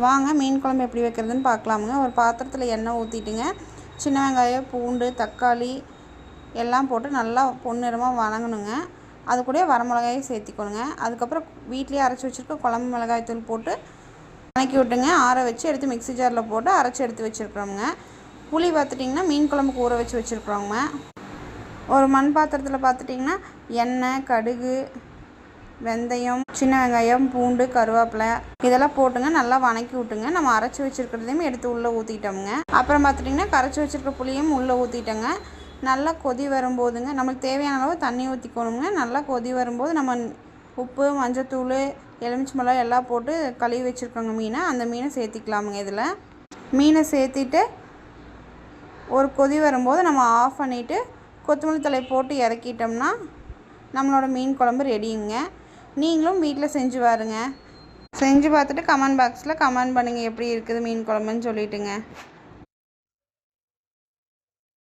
வாங்க மீன் குழம்பு எப்படி வைக்கிறதுன்னு பார்க்கலாமுங்க. ஒரு பாத்திரத்தில் எண்ணெய் ஊற்றிட்டுங்க, சின்ன வெங்காயம், பூண்டு, தக்காளி எல்லாம் போட்டு நல்லா பொன்னிறமாக வதங்கணுங்க. அது கூட வரமிளகாயும் சேர்த்திக்கணுங்க. அதுக்கப்புறம் வீட்டிலேயே அரைச்சி வச்சுருக்க குழம்பு மிளகாய் தூள் போட்டு வதக்கி விட்டுங்க. ஆற வச்சு எடுத்து மிக்ஸி ஜாரில் போட்டு அரைச்சி எடுத்து வச்சுருக்குறோங்க. புளி பார்த்துட்டிங்கன்னா மீன் குழம்புக்கு ஊற வச்சு வச்சுருக்குறோங்க. ஒரு மண் பாத்திரத்தில் பார்த்துட்டிங்கன்னா எண்ணெய், கடுகு, வெந்தயம், சின்ன வெங்காயம், பூண்டு, கருவேப்பிலை இதெல்லாம் போட்டுங்க நல்லா வதக்கி விட்டுங்க. நம்ம அரைச்சி வச்சுருக்கிறதையும் எடுத்து உள்ளே ஊற்றிட்டோமுங்க. அப்புறம் பார்த்துட்டிங்கன்னா கரைச்சி வச்சுருக்க புளியும் உள்ளே ஊற்றிட்டோங்க. நல்லா கொதி வரும்போதுங்க நம்மளுக்கு தேவையான அளவு தண்ணி ஊற்றிக்கணுங்க. நல்லா கொதி வரும்போது நம்ம உப்பு, மஞ்சத்தூள், எலுமிச்சம்பழம் எல்லாம் போட்டு கழுவி வச்சுருக்கோங்க மீனை. அந்த மீனை சேர்த்திக்கலாமுங்க. இதில் மீனை சேர்த்திட்டு ஒரு கொதி வரும்போது நம்ம ஆஃப் பண்ணிவிட்டு கொத்தமல்லி தழை போட்டு இறக்கிட்டோம்னா நம்மளோட மீன் குழம்பு ரெடிங்க. நீங்களும் வீட்டில் செஞ்சு பாருங்க. செஞ்சு பார்த்துட்டு கமெண்ட் பாக்ஸில் கமெண்ட் பண்ணுங்கள் எப்படி இருக்குது மீன் குழம்புன்னு சொல்லிவிட்டுங்க.